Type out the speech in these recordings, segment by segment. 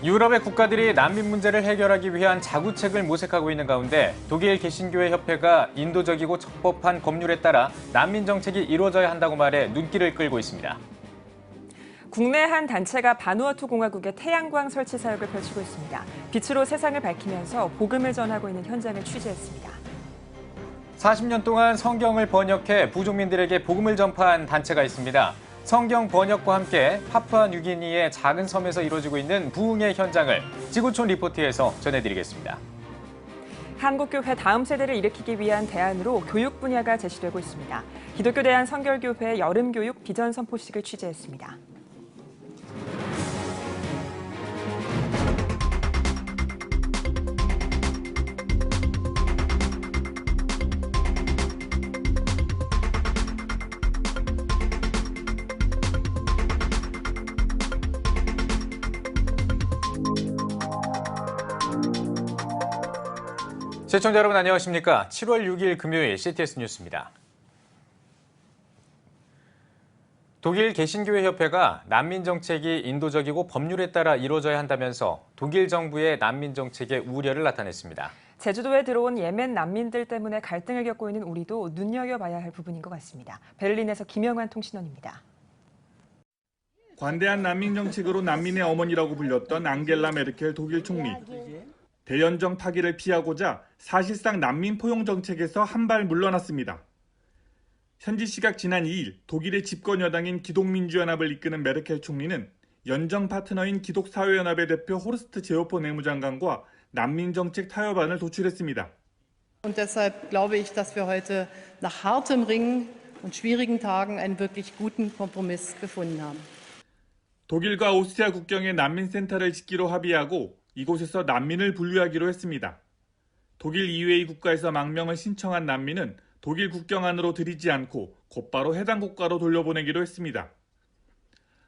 유럽의 국가들이 난민 문제를 해결하기 위한 자구책을 모색하고 있는 가운데 독일 개신교회 협회가 인도적이고 적법한 법률에 따라 난민 정책이 이루어져야 한다고 말해 눈길을 끌고 있습니다. 국내 한 단체가 바누아투 공화국의 태양광 설치 사역을 펼치고 있습니다. 빛으로 세상을 밝히면서 복음을 전하고 있는 현장을 취재했습니다. 40년 동안 성경을 번역해 부족민들에게 복음을 전파한 단체가 있습니다. 성경 번역과 함께 파푸아 뉴기니의 작은 섬에서 이루어지고 있는 부흥의 현장을 지구촌 리포트에서 전해드리겠습니다. 한국교회 다음 세대를 일으키기 위한 대안으로 교육 분야가 제시되고 있습니다. 기독교 대한 성결교회 여름교육 비전 선포식을 취재했습니다. 시청자 여러분 안녕하십니까? 7월 6일 금요일 CTS 뉴스입니다. 독일 개신교회 협회가 난민 정책이 인도적이고 법률에 따라 이루어져야 한다면서 독일 정부의 난민 정책에 우려를 나타냈습니다. 제주도에 들어온 예멘 난민들 때문에 갈등을 겪고 있는 우리도 눈여겨봐야 할 부분인 것 같습니다. 베를린에서 김영환 통신원입니다. 관대한 난민 정책으로 난민의 어머니라고 불렸던 앙겔라 메르켈 독일 총리. 대연정 파기를 피하고자 사실상 난민 포용 정책에서 한 발 물러났습니다. 현지 시각 지난 2일 독일의 집권 여당인 기독민주연합을 이끄는 메르켈 총리는 연정 파트너인 기독사회연합의 대표 호르스트 제오퍼 내무장관과 난민 정책 타협안을 도출했습니다. Und deshalb glaube ich, dass wir heute nach hartem Ringen und schwierigen Tagen einen wirklich guten Kompromiss gefunden haben. 독일과 오스트리아 국경에 난민센터를 짓기로 합의하고 이곳에서 난민을 분류하기로 했습니다. 독일 이외의 국가에서 망명을 신청한 난민은 독일 국경 안으로 들이지 않고 곧바로 해당 국가로 돌려보내기로 했습니다.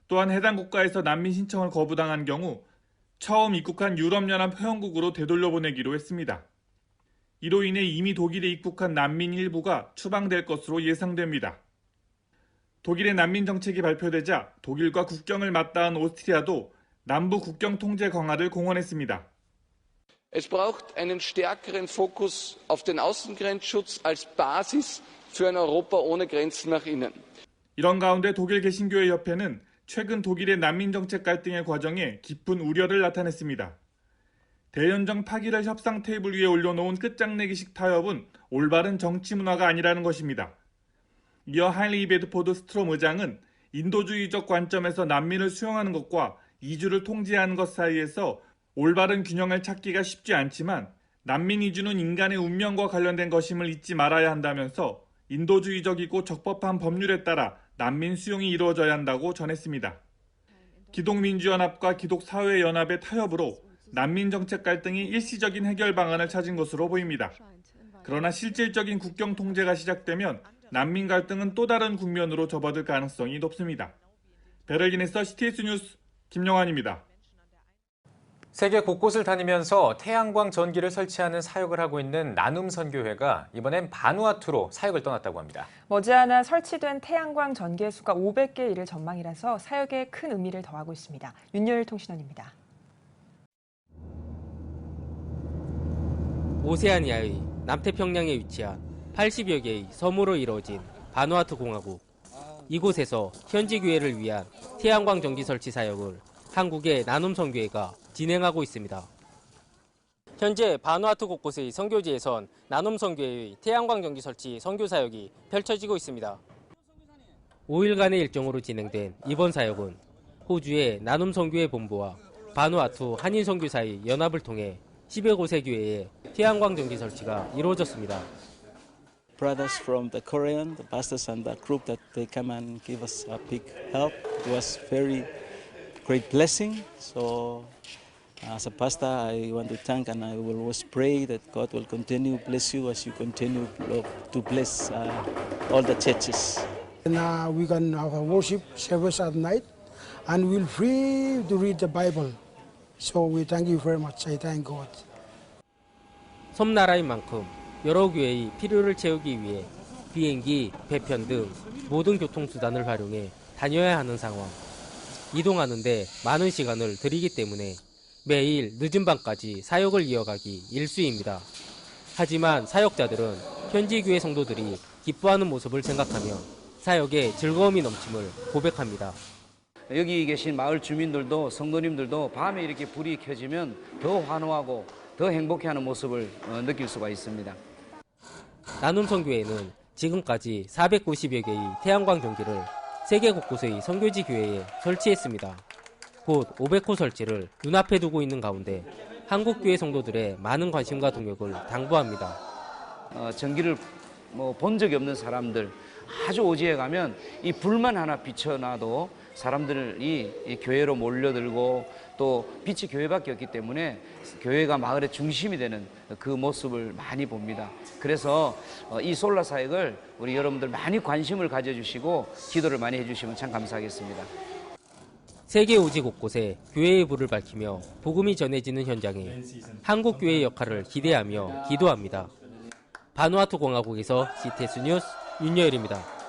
또한 해당 국가에서 난민 신청을 거부당한 경우 처음 입국한 유럽연합 회원국으로 되돌려보내기로 했습니다. 이로 인해 이미 독일에 입국한 난민 일부가 추방될 것으로 예상됩니다. 독일의 난민 정책이 발표되자 독일과 국경을 맞닿은 오스트리아도 남부 국경 통제 강화를 공언했습니다. Es braucht einen stärkeren Fokus auf den Außengrenzschutz als Basis für ein Europa ohne Grenzen nach innen. 이런 가운데 독일 개신교회 협회는 최근 독일의 난민 정책 갈등의 과정에 깊은 우려를 나타냈습니다. 대연정 파기를 협상 테이블 위에 올려놓은 끝장내기식 타협은 올바른 정치 문화가 아니라는 것입니다. 이어 하일리 베드포드 스트롬 의장은 인도주의적 관점에서 난민을 수용하는 것과 이주를 통제하는 것 사이에서 올바른 균형을 찾기가 쉽지 않지만 난민 이주는 인간의 운명과 관련된 것임을 잊지 말아야 한다면서 인도주의적이고 적법한 법률에 따라 난민 수용이 이루어져야 한다고 전했습니다. 기독민주연합과 기독사회연합의 타협으로 난민 정책 갈등이 일시적인 해결 방안을 찾은 것으로 보입니다. 그러나 실질적인 국경 통제가 시작되면 난민 갈등은 또 다른 국면으로 접어들 가능성이 높습니다. 베를린에서 CTS 뉴스 김영환입니다. 세계 곳곳을 다니면서 태양광 전기를 설치하는 사역을 하고 있는 나눔 선교회가 이번엔 바누아투로 사역을 떠났다고 합니다. 머지않아 설치된 태양광 전기의 수가 500개 이를 전망이라서 사역에 큰 의미를 더하고 있습니다. 윤여일 통신원입니다. 오세아니아의 남태평양에 위치한 80여 개의 섬으로 이루어진 바누아투 공화국. 이곳에서 현지 교회를 위한 태양광 전기 설치 사역을 한국의 나눔 선교회가 진행하고 있습니다. 현재 바누아투 곳곳의 선교지에선 나눔 선교회의 태양광 전기 설치 선교 사역이 펼쳐지고 있습니다. 5일간의 일정으로 진행된 이번 사역은 호주의 나눔 선교회 본부와 바누아투 한인 선교사의 연합을 통해 10여 곳의 교회에 태양광 전기 설치가 이루어졌습니다. Brothers from the Korean, the pastors and the group that they come and give us a big help. It was very great blessing. So as a pastor, I want to thank and I will always pray that God will continue to bless you as you continue to bless all the churches. And we can have a worship service at night and we're free to read the Bible. So we thank you very much. I thank God. 섬나라인 만큼 여러 교회의 필요를 채우기 위해 비행기, 배편 등 모든 교통수단을 활용해 다녀야 하는 상황. 이동하는데 많은 시간을 들이기 때문에 매일 늦은 밤까지 사역을 이어가기 일쑤입니다. 하지만 사역자들은 현지 교회 성도들이 기뻐하는 모습을 생각하며 사역에 즐거움이 넘침을 고백합니다. 여기 계신 마을 주민들도 성도님들도 밤에 이렇게 불이 켜지면 더 환호하고 더 행복해하는 모습을 느낄 수가 있습니다. 나눔성교회는 지금까지 490여 개의 태양광 전기를 세계 곳곳의 선교지 교회에 설치했습니다. 곧 500호 설치를 눈앞에 두고 있는 가운데 한국교회 성도들의 많은 관심과 동역을 당부합니다. 전기를 본 적이 없는 사람들, 아주 오지에 가면 이 불만 하나 비춰놔도 사람들이 이 교회로 몰려들고 또 빛이 교회밖에 없기 때문에 교회가 마을의 중심이 되는 그 모습을 많이 봅니다. 그래서 이 솔라 사역을 우리 여러분들 많이 관심을 가져주시고 기도를 많이 해주시면 참 감사하겠습니다. 세계 오지 곳곳에 교회의 불을 밝히며 복음이 전해지는 현장에 한국 교회의 역할을 기대하며 기도합니다. 바누아투 공화국에서 CTS 뉴스 윤여일입니다.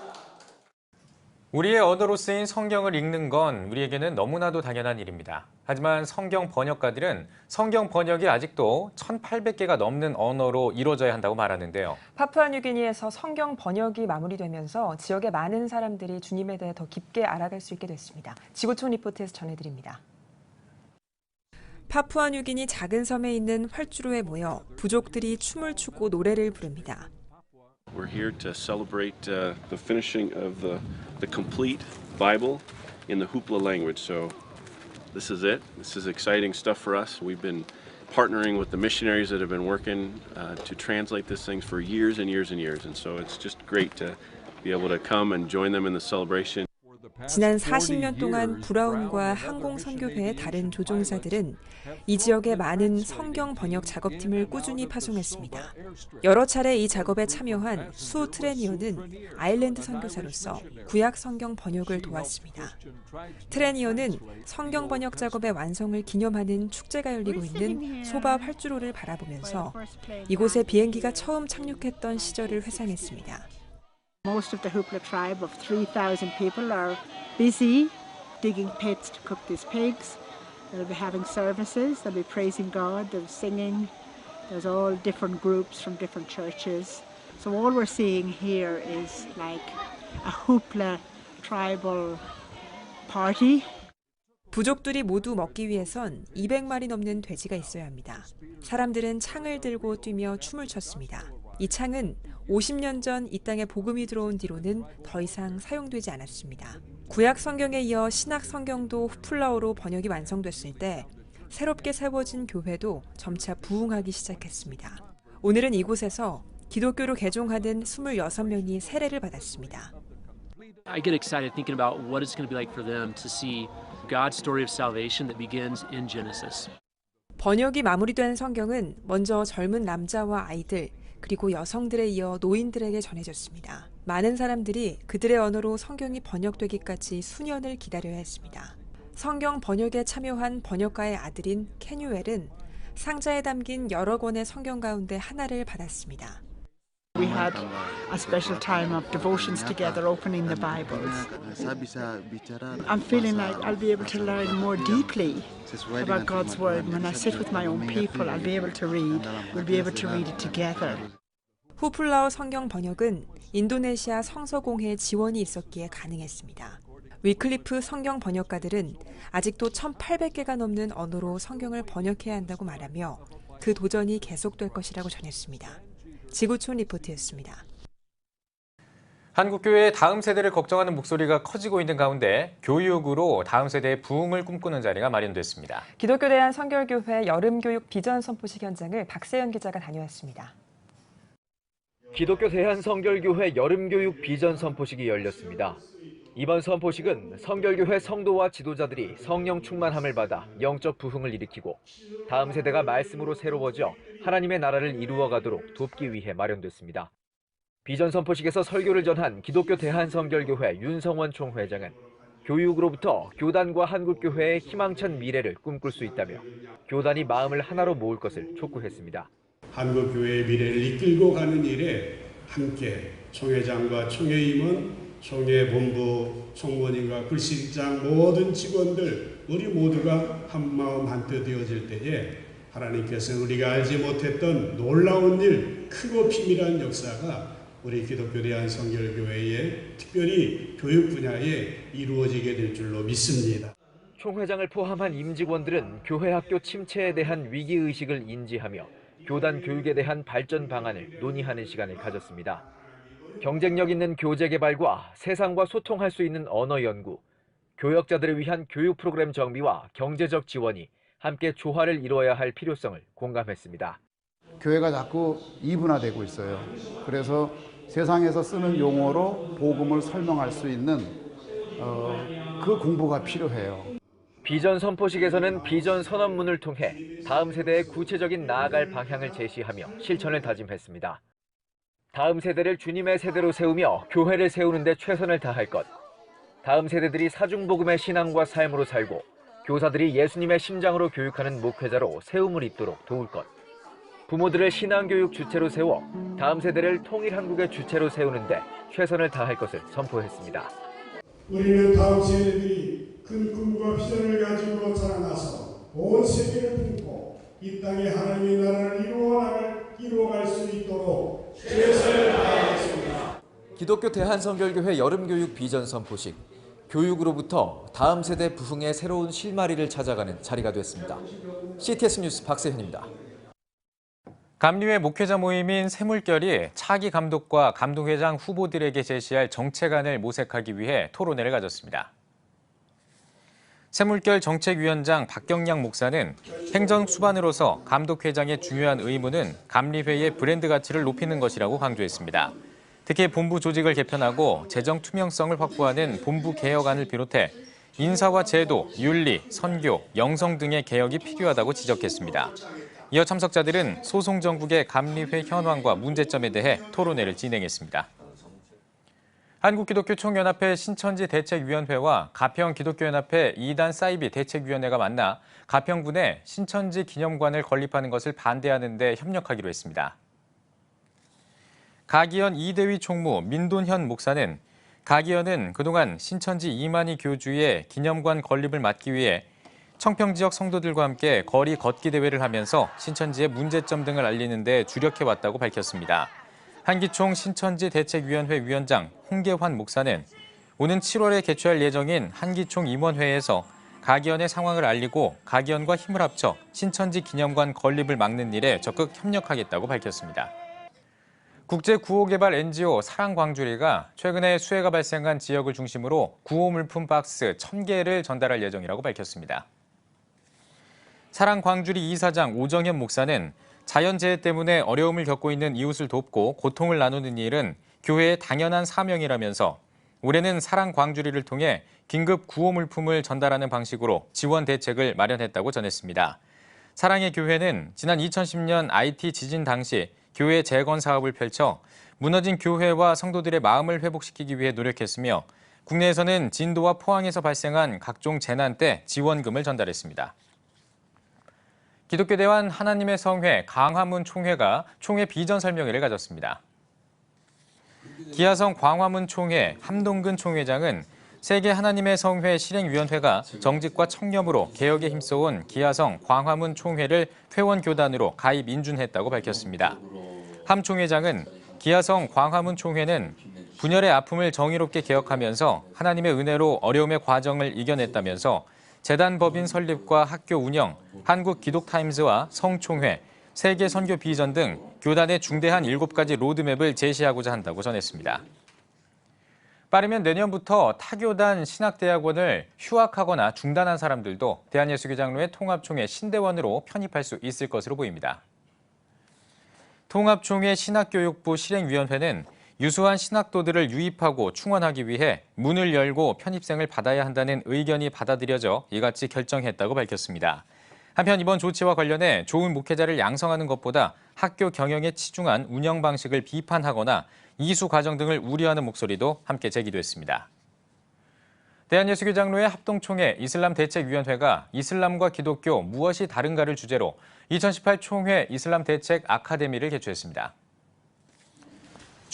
우리의 언어로 쓰인 성경을 읽는 건 우리에게는 너무나도 당연한 일입니다. 하지만 성경 번역가들은 성경 번역이 아직도 1,800개가 넘는 언어로 이루어져야 한다고 말하는데요. 파푸아뉴기니에서 성경 번역이 마무리되면서 지역의 많은 사람들이 주님에 대해 더 깊게 알아갈 수 있게 됐습니다. 지구촌 리포트에서 전해드립니다. 파푸아뉴기니 작은 섬에 있는 활주로에 모여 부족들이 춤을 추고 노래를 부릅니다. We're here to celebrate the finishing of the complete Bible in the Hoopla language. So this is it. This is exciting stuff for us. We've been partnering with the missionaries that have been working to translate these things for years and years and years. And so it's just great to be able to come and join them in the celebration. 지난 40년 동안 브라운과 항공선교회의 다른 조종사들은 이 지역의 많은 성경 번역 작업팀을 꾸준히 파송했습니다. 여러 차례 이 작업에 참여한 수 트레니오는 아일랜드 선교사로서 구약 성경 번역을 도왔습니다. 트레니오는 성경 번역 작업의 완성을 기념하는 축제가 열리고 있는 소바 활주로를 바라보면서 이곳에 비행기가 처음 착륙했던 시절을 회상했습니다. Most of the Hoopla tribe of 3,000 people are busy digging pits to cook these pigs. They'll be having services, they'll be praising God, they'll be singing. There's all different groups from different churches. So all we're seeing here is like a Hoopla tribal party. 부족들이 모두 먹기 위해선 200마리 넘는 돼지가 있어야 합니다. 사람들은 창을 들고 뛰며 춤을 췄습니다. 이 창은 50년 전 이 땅에 복음이 들어온 뒤로는 더 이상 사용되지 않았습니다. 구약 성경에 이어 신약 성경도 후플라어로 번역이 완성됐을 때 새롭게 세워진 교회도 점차 부흥하기 시작했습니다. 오늘은 이곳에서 기독교로 개종하는 26명이 세례를 받았습니다. I get excited thinking about what it's going to be like for them to see God's story of salvation that begins in Genesis. 번역이 마무리된 성경은 먼저 젊은 남자와 아이들 그리고 여성들에 이어 노인들에게 전해졌습니다. 많은 사람들이 그들의 언어로 성경이 번역되기까지 수년을 기다려야 했습니다. 성경 번역에 참여한 번역가의 아들인 캐뉴엘은 상자에 담긴 여러 권의 성경 가운데 하나를 받았습니다. We had a special time of devotions together, opening the Bibles. I'm feeling like I'll be able to learn more deeply about God's Word. When I sit with my own people, I'll be able to read. We'll be able to read it together. 후플라어 성경 번역은 인도네시아 성서공회의 지원이 있었기에 가능했습니다. 위클리프 성경 번역가들은 아직도 1,800개가 넘는 언어로 성경을 번역해야 한다고 말하며 그 도전이 계속될 것이라고 전했습니다. 지구촌 리포트였습니다. 한국교회의 다음 세대를 걱정하는 목소리가 커지고 있는 가운데 교육으로 다음 세대의 부흥을 꿈꾸는 자리가 마련됐습니다. 기독교 대한성결교회 여름교육 비전 선포식 현장을 박세연 기자가 다녀왔습니다. 기독교 대한성결교회 여름교육 비전 선포식이 열렸습니다. 이번 선포식은 성결교회 성도와 지도자들이 성령 충만함을 받아 영적 부흥을 일으키고 다음 세대가 말씀으로 새로워져 하나님의 나라를 이루어가도록 돕기 위해 마련됐습니다. 비전 선포식에서 설교를 전한 기독교 대한성결교회 윤성원 총회장은 교육으로부터 교단과 한국교회의 희망찬 미래를 꿈꿀 수 있다며 교단이 마음을 하나로 모을 것을 촉구했습니다. 한국교회의 미래를 이끌고 가는 일에 함께 총회장과 총회임은 총회 본부 총무님과 글씨장 모든 직원들 우리 모두가 한마음 한뜻 되어질 때에 하나님께서는 우리가 알지 못했던 놀라운 일, 크고 비밀한 역사가 우리 기독교 대한성결교회에 특별히 교육 분야에 이루어지게 될 줄로 믿습니다. 총회장을 포함한 임직원들은 교회 학교 침체에 대한 위기의식을 인지하며 교단 교육에 대한 발전 방안을 논의하는 시간을 가졌습니다. 경쟁력 있는 교재 개발과 세상과 소통할 수 있는 언어 연구, 교역자들을 위한 교육 프로그램 정비와 경제적 지원이 함께 조화를 이루어야 할 필요성을 공감했습니다. 교회가 자꾸 이분화되고 있어요. 그래서 세상에서 쓰는 용어로 복음을 설명할 수 있는 그 공부가 필요해요. 비전 선포식에서는 비전 선언문을 통해 다음 세대에 구체적인 나아갈 방향을 제시하며 실천을 다짐했습니다. 다음 세대를 주님의 세대로 세우며 교회를 세우는 데 최선을 다할 것. 다음 세대들이 사중복음의 신앙과 삶으로 살고 교사들이 예수님의 심장으로 교육하는 목회자로 세움을 입도록 도울 것. 부모들을 신앙교육 주체로 세워 다음 세대를 통일한국의 주체로 세우는 데 최선을 다할 것을 선포했습니다. 우리는 다음 세대들이 큰 꿈과 비전을 가지고 자라나서 온 세계를 품고 이 땅에 하나님의 나라를 이루어갈 수 있도록 최선을 다하겠습니다. 기독교 대한성결교회 여름교육 비전 선포식. 교육으로부터 다음 세대 부흥의 새로운 실마리를 찾아가는 자리가 됐습니다. CTS 뉴스 박세현입니다. 감리회 목회자 모임인 새물결이 차기 감독과 감독회장 후보들에게 제시할 정책안을 모색하기 위해 토론회를 가졌습니다. 새물결 정책위원장 박경량 목사는 행정 수반으로서 감독회장의 중요한 의무는 감리회의 브랜드 가치를 높이는 것이라고 강조했습니다. 특히 본부 조직을 개편하고 재정 투명성을 확보하는 본부 개혁안을 비롯해 인사와 제도, 윤리, 선교, 영성 등의 개혁이 필요하다고 지적했습니다. 이어 참석자들은 소송 전국의 감리회 현황과 문제점에 대해 토론회를 진행했습니다. 한국기독교총연합회 신천지 대책위원회와 가평기독교연합회 2단 사이비 대책위원회가 만나 가평군에 신천지 기념관을 건립하는 것을 반대하는 데 협력하기로 했습니다. 가기현 이대위 총무 민돈현 목사는 가기현은 그동안 신천지 이만희 교주의 기념관 건립을 막기 위해 청평 지역 성도들과 함께 거리 걷기 대회를 하면서 신천지의 문제점 등을 알리는 데 주력해왔다고 밝혔습니다. 한기총 신천지 대책위원회 위원장 홍계환 목사는 오는 7월에 개최할 예정인 한기총 임원회에서 가기현의 상황을 알리고 가기현과 힘을 합쳐 신천지 기념관 건립을 막는 일에 적극 협력하겠다고 밝혔습니다. 국제구호개발 NGO 사랑광주리가 최근에 수해가 발생한 지역을 중심으로 구호 물품 박스 1,000개를 전달할 예정이라고 밝혔습니다. 사랑광주리 이사장 오정현 목사는 자연재해 때문에 어려움을 겪고 있는 이웃을 돕고 고통을 나누는 일은 교회의 당연한 사명이라면서 올해는 사랑광주리를 통해 긴급 구호 물품을 전달하는 방식으로 지원 대책을 마련했다고 전했습니다. 사랑의 교회는 지난 2010년 IT 지진 당시 교회 재건 사업을 펼쳐 무너진 교회와 성도들의 마음을 회복시키기 위해 노력했으며 국내에서는 진도와 포항에서 발생한 각종 재난 때 지원금을 전달했습니다. 기독교 대환 하나님의 성회 광화문 총회가 총회 비전 설명회를 가졌습니다. 기아성 광화문 총회 함동근 총회장은 세계 하나님의 성회 실행위원회가 정직과 청렴으로 개혁에 힘써온 기아성 광화문 총회를 회원교단으로 가입 인준했다고 밝혔습니다. 함 총회장은 기아성 광화문 총회는 분열의 아픔을 정의롭게 개혁하면서 하나님의 은혜로 어려움의 과정을 이겨냈다면서 재단 법인 설립과 학교 운영, 한국기독타임즈와 성총회, 세계 선교 비전 등 교단의 중대한 7가지 로드맵을 제시하고자 한다고 전했습니다. 빠르면 내년부터 타교단 신학대학원을 휴학하거나 중단한 사람들도 대한예수교장로회 통합총회 신대원으로 편입할 수 있을 것으로 보입니다. 통합총회 신학교육부 실행위원회는 유수한 신학도들을 유입하고 충원하기 위해 문을 열고 편입생을 받아야 한다는 의견이 받아들여져 이같이 결정했다고 밝혔습니다. 한편 이번 조치와 관련해 좋은 목회자를 양성하는 것보다 학교 경영에 치중한 운영 방식을 비판하거나 이수 과정 등을 우려하는 목소리도 함께 제기됐습니다. 대한예수교장로회 합동총회 이슬람대책위원회가 이슬람과 기독교 무엇이 다른가를 주제로 2018 총회 이슬람대책 아카데미를 개최했습니다.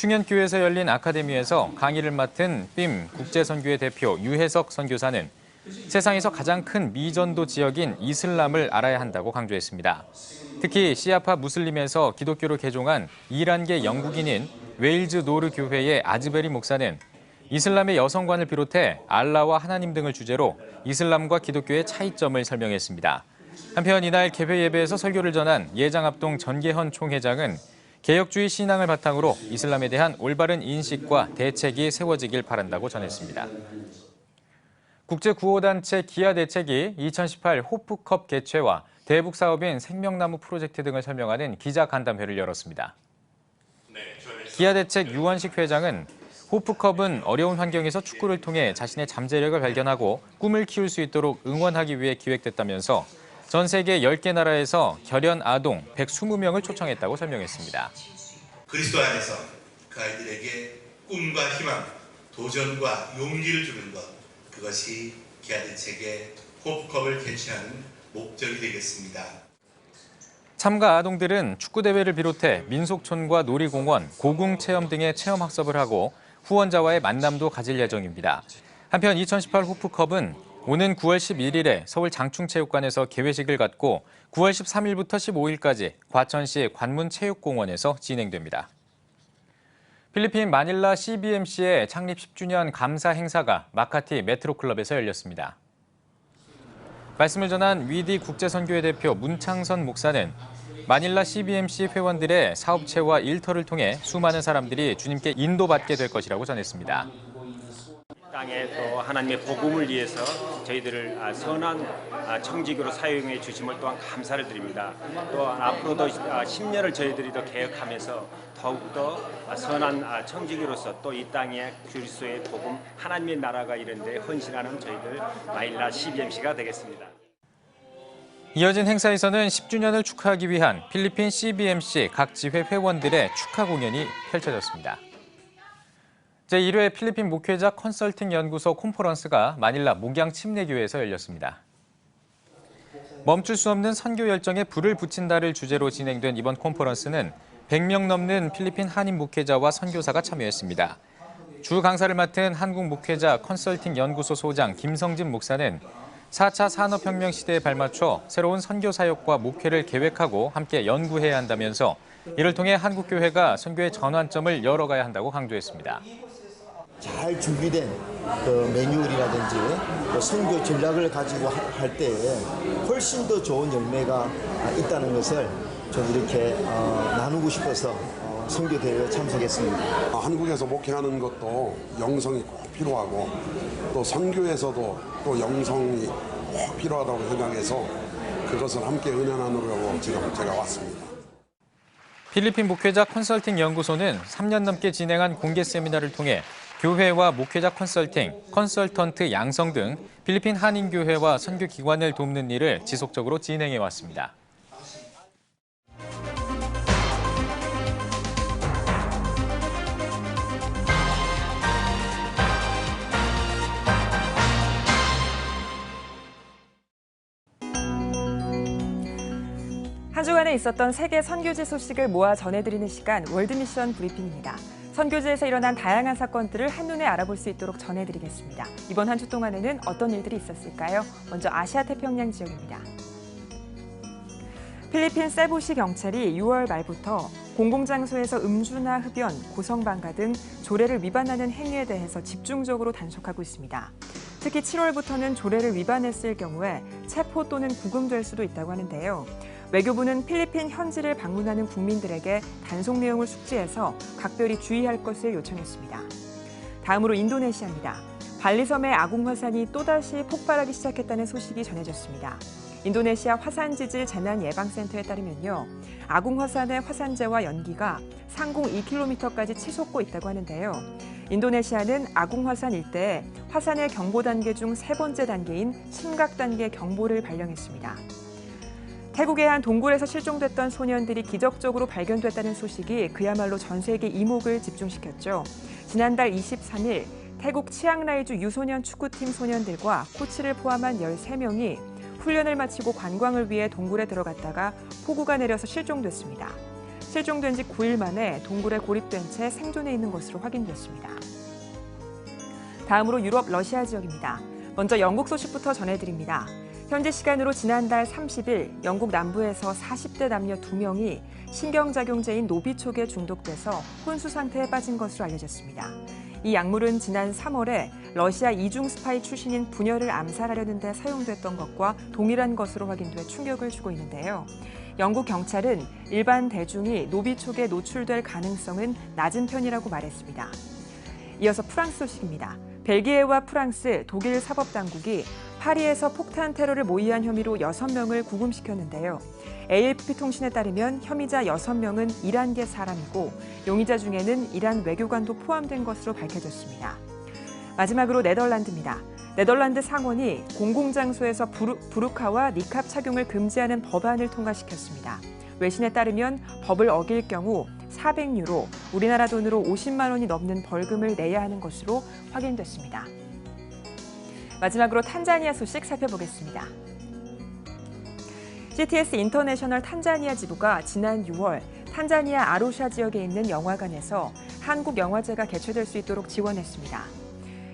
충현교회에서 열린 아카데미에서 강의를 맡은 빔 국제선교회 대표 유혜석 선교사는 세상에서 가장 큰 미전도 지역인 이슬람을 알아야 한다고 강조했습니다. 특히 시아파 무슬림에서 기독교로 개종한 이란계 영국인인 웨일즈 노르 교회의 아즈베리 목사는 이슬람의 여성관을 비롯해 알라와 하나님 등을 주제로 이슬람과 기독교의 차이점을 설명했습니다. 한편 이날 개회 예배에서 설교를 전한 예장합동 전계헌 총회장은 개혁주의 신앙을 바탕으로 이슬람에 대한 올바른 인식과 대책이 세워지길 바란다고 전했습니다. 국제구호단체 기아대책이 2018 호프컵 개최와 대북 사업인 생명나무 프로젝트 등을 설명하는 기자간담회를 열었습니다. 기아대책 유원식 회장은 호프컵은 어려운 환경에서 축구를 통해 자신의 잠재력을 발견하고 꿈을 키울 수 있도록 응원하기 위해 기획됐다면서 전 세계 10개 나라에서 결연 아동 120명을 초청했다고 설명했습니다. 그리스도 안에서 그 아이들에게 꿈과 희망, 도전과 용기를 주는 것, 그것이 기아대책의 호프컵을 개최하는 목적이 되겠습니다. 참가 아동들은 축구대회를 비롯해 민속촌과 놀이공원, 고궁체험 등의 체험학습을 하고 후원자와의 만남도 가질 예정입니다. 한편 2018 호프컵은 오는 9월 11일에 서울 장충체육관에서 개회식을 갖고 9월 13일부터 15일까지 과천시 관문체육공원에서 진행됩니다. 필리핀 마닐라 CBMC의 창립 10주년 감사 행사가 마카티 메트로클럽에서 열렸습니다. 말씀을 전한 위디 국제선교회 대표 문창선 목사는 마닐라 CBMC 회원들의 사업체와 일터를 통해 수많은 사람들이 주님께 인도받게 될 것이라고 전했습니다. 땅에 또 하나님의 복음을 위해서 저희들을 선한 청지기로 사용해 주심을 또한 감사를 드립니다. 또 앞으로도 10년을 저희들이 더 개혁하면서 더욱더 선한 청지기로서 또 이 땅에 그리스도의 복음, 하나님의 나라가 이런 데 헌신하는 저희들 마닐라 CBMC가 되겠습니다. 이어진 행사에서는 10주년을 축하하기 위한 필리핀 CBMC 각 지회 회원들의 축하 공연이 펼쳐졌습니다. 제1회 필리핀 목회자 컨설팅 연구소 콘퍼런스가 마닐라 목양침례교회에서 열렸습니다. 멈출 수 없는 선교 열정에 불을 붙인다를 주제로 진행된 이번 콘퍼런스는 100명 넘는 필리핀 한인 목회자와 선교사가 참여했습니다. 주 강사를 맡은 한국 목회자 컨설팅 연구소 소장 김성진 목사는 4차 산업혁명 시대에 발맞춰 새로운 선교 사역과 목회를 계획하고 함께 연구해야 한다면서 이를 통해 한국교회가 선교의 전환점을 열어가야 한다고 강조했습니다. 잘 준비된 그 매뉴얼이라든지 그 선교 전략을 가지고 할 때 훨씬 더 좋은 열매가 있다는 것을 저는 이렇게 나누고 싶어서 선교대회에 참석했습니다. 한국에서 목회하는 것도 영성이 꼭 필요하고 또 선교에서도 또 영성이 꼭 필요하다고 생각해서 그것을 함께 은연하느라고 지금 제가 왔습니다. 필리핀 목회자 컨설팅 연구소는 3년 넘게 진행한 공개 세미나를 통해 교회와 목회자 컨설팅, 컨설턴트 양성 등 필리핀 한인교회와 선교기관을 돕는 일을 지속적으로 진행해 왔습니다. 한 주간에 있었던 세계 선교지 소식을 모아 전해드리는 시간 월드미션 브리핑입니다. 선교지에서 일어난 다양한 사건들을 한눈에 알아볼 수 있도록 전해드리겠습니다. 이번 한 주 동안에는 어떤 일들이 있었을까요? 먼저 아시아 태평양 지역입니다. 필리핀 세부시 경찰이 6월 말부터 공공장소에서 음주나 흡연, 고성방가 등 조례를 위반하는 행위에 대해서 집중적으로 단속하고 있습니다. 특히 7월부터는 조례를 위반했을 경우에 체포 또는 구금될 수도 있다고 하는데요. 외교부는 필리핀 현지를 방문하는 국민들에게 단속 내용을 숙지해서 각별히 주의할 것을 요청했습니다. 다음으로 인도네시아입니다. 발리섬의 아궁 화산이 또다시 폭발하기 시작했다는 소식이 전해졌습니다. 인도네시아 화산지질 재난예방센터에 따르면요. 아궁 화산의 화산재와 연기가 상공 2km까지 치솟고 있다고 하는데요. 인도네시아는 아궁 화산 일대에 화산의 경보 단계 중 3번째 단계인 심각 단계 경보를 발령했습니다. 태국의 한 동굴에서 실종됐던 소년들이 기적적으로 발견됐다는 소식이 그야말로 전 세계 이목을 집중시켰죠. 지난달 23일 태국 치앙라이주 유소년 축구팀 소년들과 코치를 포함한 13명이 훈련을 마치고 관광을 위해 동굴에 들어갔다가 폭우가 내려서 실종됐습니다. 실종된 지 9일 만에 동굴에 고립된 채 생존해 있는 것으로 확인됐습니다. 다음으로 유럽 러시아 지역입니다. 먼저 영국 소식부터 전해드립니다. 현지 시간으로 지난달 30일 영국 남부에서 40대 남녀 2명이 신경작용제인 노비촉에 중독돼서 혼수 상태에 빠진 것으로 알려졌습니다. 이 약물은 지난 3월에 러시아 이중 스파이 출신인 부녀를 암살하려는 데 사용됐던 것과 동일한 것으로 확인돼 충격을 주고 있는데요. 영국 경찰은 일반 대중이 노비촉에 노출될 가능성은 낮은 편이라고 말했습니다. 이어서 프랑스 소식입니다. 벨기에와 프랑스, 독일 사법당국이 파리에서 폭탄 테러를 모의한 혐의로 6명을 구금시켰는데요. AFP 통신에 따르면 혐의자 6명은 이란계 사람이고 용의자 중에는 이란 외교관도 포함된 것으로 밝혀졌습니다. 마지막으로 네덜란드입니다. 네덜란드 상원이 공공장소에서 부르카와 니캅 착용을 금지하는 법안을 통과시켰습니다. 외신에 따르면 법을 어길 경우 400유로, 우리나라 돈으로 50만 원이 넘는 벌금을 내야 하는 것으로 확인됐습니다. 마지막으로 탄자니아 소식 살펴보겠습니다. CTS 인터내셔널 탄자니아 지부가 지난 6월 탄자니아 아루샤 지역에 있는 영화관에서 한국 영화제가 개최될 수 있도록 지원했습니다.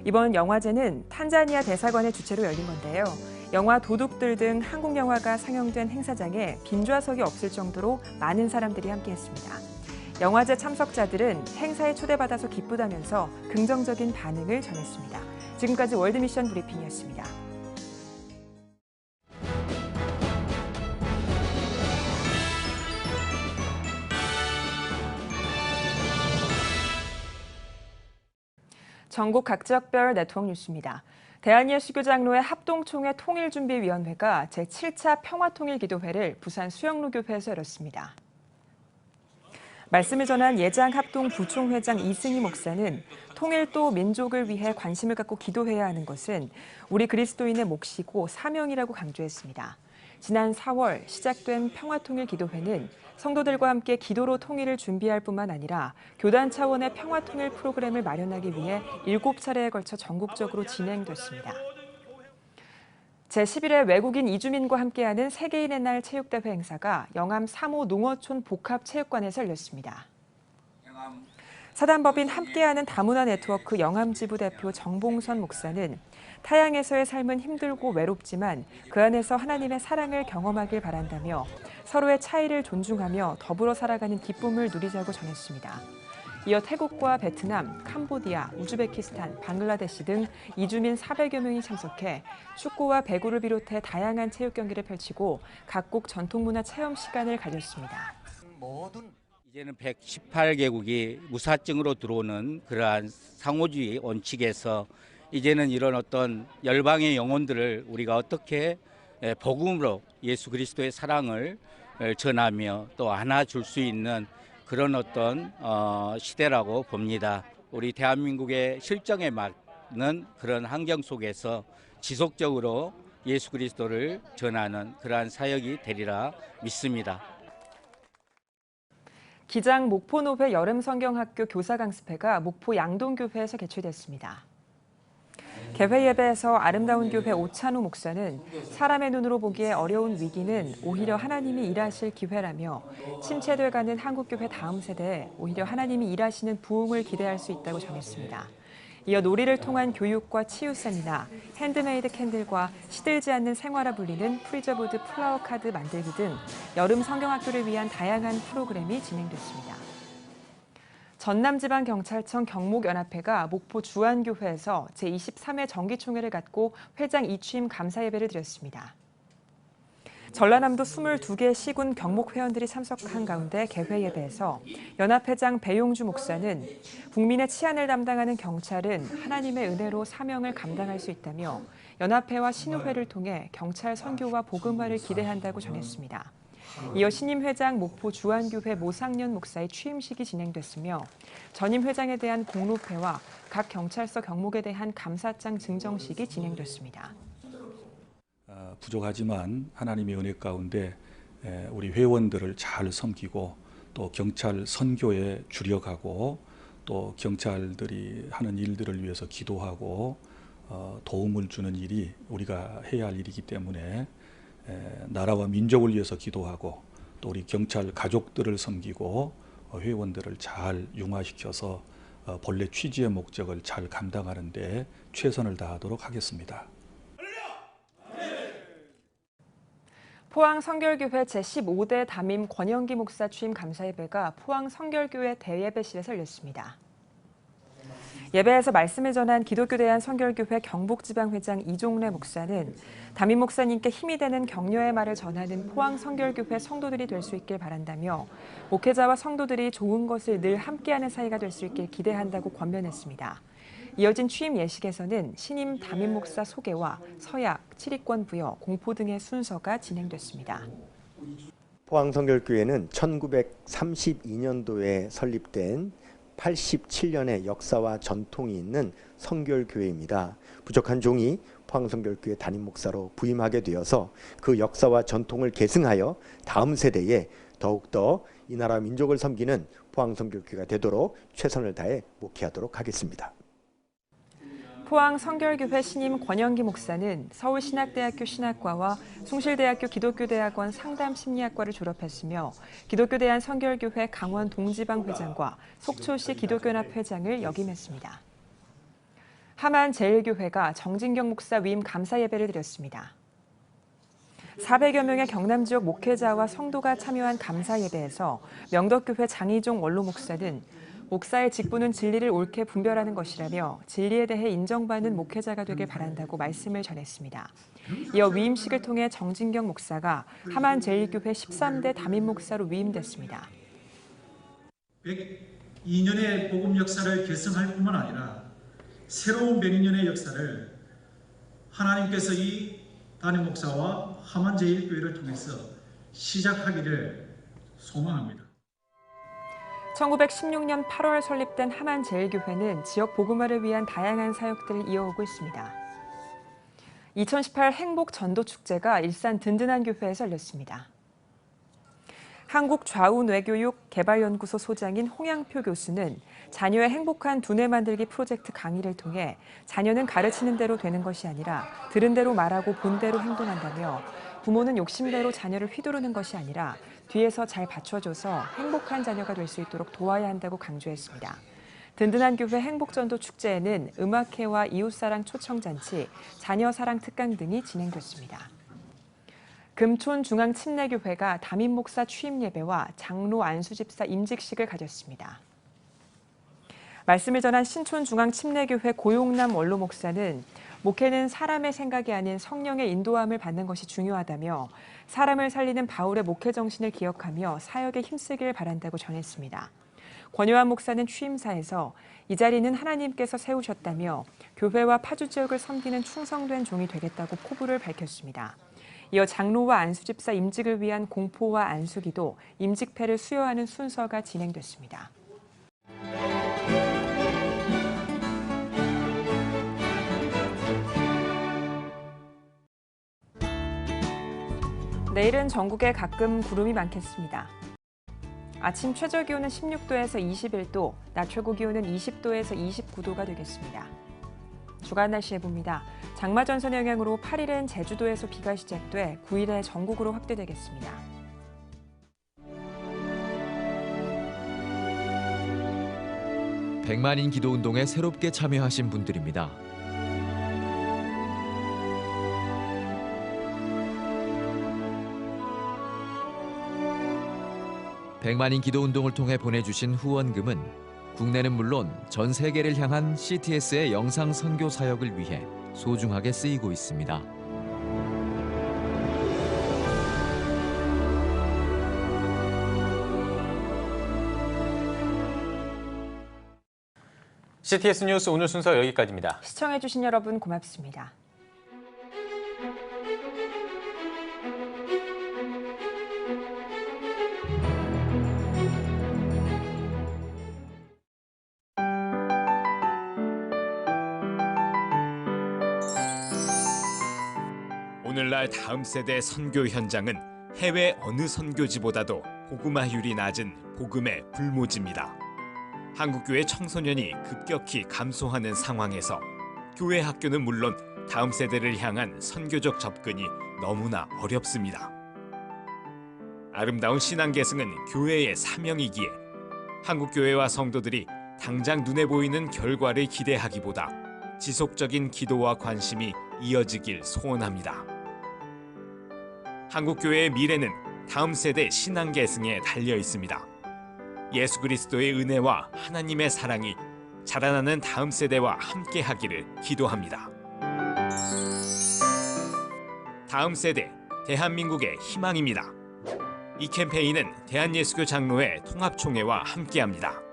이번 영화제는 탄자니아 대사관의 주최로 열린 건데요. 영화 도둑들 등 한국 영화가 상영된 행사장에 빈좌석이 없을 정도로 많은 사람들이 함께했습니다. 영화제 참석자들은 행사에 초대받아서 기쁘다면서 긍정적인 반응을 전했습니다. 지금까지 월드미션 브리핑이었습니다. 전국 각 지역별 네트워크 뉴스입니다. 대한예수교장로회 합동총회 통일준비위원회가 제7차 평화통일기도회를 부산 수영로교회에서 열었습니다. 말씀을 전한 예장 합동 부총회장 이승희 목사는 통일도 민족을 위해 관심을 갖고 기도해야 하는 것은 우리 그리스도인의 몫이고 사명이라고 강조했습니다. 지난 4월 시작된 평화통일기도회는 성도들과 함께 기도로 통일을 준비할 뿐만 아니라 교단 차원의 평화통일 프로그램을 마련하기 위해 7차례에 걸쳐 전국적으로 진행됐습니다. 제11회 외국인 이주민과 함께하는 세계인의 날 체육대회 행사가 영암 3호 농어촌 복합체육관에서 열렸습니다. 사단법인 함께하는 다문화 네트워크 영암지부 대표 정봉선 목사는 타향에서의 삶은 힘들고 외롭지만 그 안에서 하나님의 사랑을 경험하길 바란다며 서로의 차이를 존중하며 더불어 살아가는 기쁨을 누리자고 전했습니다. 이어 태국과 베트남, 캄보디아, 우즈베키스탄, 방글라데시 등 이주민 400여 명이 참석해 축구와 배구를 비롯해 다양한 체육 경기를 펼치고 각국 전통문화 체험 시간을 가졌습니다. 이제는 118개국이 무사증으로 들어오는 그러한 상호주의 원칙에서 이제는 이런 어떤 열방의 영혼들을 우리가 어떻게 복음으로 예수 그리스도의 사랑을 전하며 또 안아줄 수 있는 그런 어떤 시대라고 봅니다. 우리 대한민국의 실정에 맞는 그런 환경 속에서 지속적으로 예수 그리스도를 전하는 그러한 사역이 되리라 믿습니다. 기장 목포노회 여름성경학교 교사강습회가 목포 양동교회에서 개최됐습니다. 개회 예배에서 아름다운 교회 오찬우 목사는 사람의 눈으로 보기에 어려운 위기는 오히려 하나님이 일하실 기회라며 침체돼가는 한국교회 다음 세대에 오히려 하나님이 일하시는 부흥을 기대할 수 있다고 전했습니다. 이어 놀이를 통한 교육과 치유 세미나, 핸드메이드 캔들과 시들지 않는 생활화 불리는 프리저보드 플라워 카드 만들기 등 여름 성경학교를 위한 다양한 프로그램이 진행됐습니다. 전남지방경찰청 경목연합회가 목포 주안교회에서 제23회 정기총회를 갖고 회장 이취임 감사 예배를 드렸습니다. 전라남도 22개 시군 경목회원들이 참석한 가운데 개회 예배에서 연합회장 배용주 목사는 국민의 치안을 담당하는 경찰은 하나님의 은혜로 사명을 감당할 수 있다며 연합회와 신우회를 통해 경찰 선교와 복음화를 기대한다고 전했습니다. 이어 신임 회장 목포 주안교회 모상년 목사의 취임식이 진행됐으며 전임 회장에 대한 공로패와 각 경찰서 경목에 대한 감사장 증정식이 진행됐습니다. 부족하지만 하나님의 은혜 가운데 우리 회원들을 잘 섬기고 또 경찰 선교에 주력하고 또 경찰들이 하는 일들을 위해서 기도하고 도움을 주는 일이 우리가 해야 할 일이기 때문에 나라와 민족을 위해서 기도하고 또 우리 경찰 가족들을 섬기고 회원들을 잘 융화시켜서 본래 취지의 목적을 잘 감당하는 데 최선을 다하도록 하겠습니다. 포항 성결교회 제15대 담임 권영기 목사 취임 감사 예배가 포항 성결교회 대예배실에서 열렸습니다. 예배에서 말씀을 전한 기독교 대한성결교회 경북지방회장 이종래 목사는 담임 목사님께 힘이 되는 격려의 말을 전하는 포항 성결교회 성도들이 될 수 있길 바란다며 목회자와 성도들이 좋은 것을 늘 함께하는 사이가 될 수 있길 기대한다고 권면했습니다. 이어진 취임 예식에서는 신임 담임 목사 소개와 서약, 칠익권 부여, 공포 등의 순서가 진행됐습니다. 포항 성결교회는 1932년도에 설립된 87년의 역사와 전통이 있는 성결교회입니다. 부족한 종이 포항성결교회 담임 목사로 부임하게 되어서 그 역사와 전통을 계승하여 다음 세대에 더욱더 이 나라 민족을 섬기는 포항성결교회가 되도록 최선을 다해 목회하도록 하겠습니다. 포항 성결교회 신임 권영기 목사는 서울신학대학교 신학과와 숭실대학교 기독교대학원 상담심리학과를 졸업했으며 기독교 대한성결교회 강원 동지방회장과 속초시 기독교연합 회장을 역임했습니다. 함안 제일교회가 정진경 목사 위임 감사 예배를 드렸습니다. 400여 명의 경남 지역 목회자와 성도가 참여한 감사 예배에서 명덕교회 장희종 원로 목사는 목사의 직분은 진리를 옳게 분별하는 것이라며 진리에 대해 인정받는 목회자가 되길 바란다고 말씀을 전했습니다. 이어 위임식을 통해 정진경 목사가 함안 제1교회 13대 담임 목사로 위임됐습니다. 102년의 복음 역사를 결성할 뿐만 아니라 새로운 102년의 역사를 하나님께서 이 담임 목사와 함안 제1교회를 통해서 시작하기를 소망합니다. 1916년 8월 설립된 함안 제1교회는 지역 복음화를 위한 다양한 사역들을 이어오고 있습니다. 2018 행복 전도 축제가 일산 든든한 교회에서 열렸습니다. 한국좌우뇌교육개발연구소 소장인 홍양표 교수는 자녀의 행복한 두뇌 만들기 프로젝트 강의를 통해 자녀는 가르치는 대로 되는 것이 아니라 들은 대로 말하고 본 대로 행동한다며 부모는 욕심대로 자녀를 휘두르는 것이 아니라 뒤에서 잘 받쳐줘서 행복한 자녀가 될 수 있도록 도와야 한다고 강조했습니다. 든든한 교회 행복전도 축제에는 음악회와 이웃사랑 초청잔치, 자녀사랑 특강 등이 진행됐습니다. 금촌중앙침례교회가 담임 목사 취임 예배와 장로 안수집사 임직식을 가졌습니다. 말씀을 전한 신촌중앙침례교회 고용남 원로 목사는 목회는 사람의 생각이 아닌 성령의 인도함을 받는 것이 중요하다며 사람을 살리는 바울의 목회 정신을 기억하며 사역에 힘쓰길 바란다고 전했습니다. 권요한 목사는 취임사에서 이 자리는 하나님께서 세우셨다며 교회와 파주 지역을 섬기는 충성된 종이 되겠다고 포부를 밝혔습니다. 이어 장로와 안수집사 임직을 위한 공포와 안수기도, 임직패를 수여하는 순서가 진행됐습니다. 내일은 전국에 가끔 구름이 많겠습니다. 아침 최저 기온은 16도에서 21도, 낮 최고 기온은 20도에서 29도가 되겠습니다. 주간 날씨 예보입니다. 장마 전선의 영향으로 8일엔 제주도에서 비가 시작돼 9일에 전국으로 확대되겠습니다. 백만인 기도운동에 새롭게 참여하신 분들입니다. 백만인 기도운동을 통해 보내주신 후원금은 국내는 물론 전 세계를 향한 CTS의 영상 선교 사역을 위해 소중하게 쓰이고 있습니다. CTS 뉴스 오늘 순서 여기까지입니다. 시청해주신 여러분 고맙습니다. 오늘날 다음 세대 선교 현장은 해외 어느 선교지보다도 복음화율이 낮은 복음의 불모지입니다. 한국교회 청소년이 급격히 감소하는 상황에서 교회 학교는 물론 다음 세대를 향한 선교적 접근이 너무나 어렵습니다. 아름다운 신앙 계승은 교회의 사명이기에 한국교회와 성도들이 당장 눈에 보이는 결과를 기대하기보다 지속적인 기도와 관심이 이어지길 소원합니다. 한국교회의 미래는 다음 세대 신앙 계승에 달려 있습니다. 예수 그리스도의 은혜와 하나님의 사랑이 자라나는 다음 세대와 함께하기를 기도합니다. 다음 세대, 대한민국의 희망입니다. 이 캠페인은 대한예수교 장로회 통합총회와 함께합니다.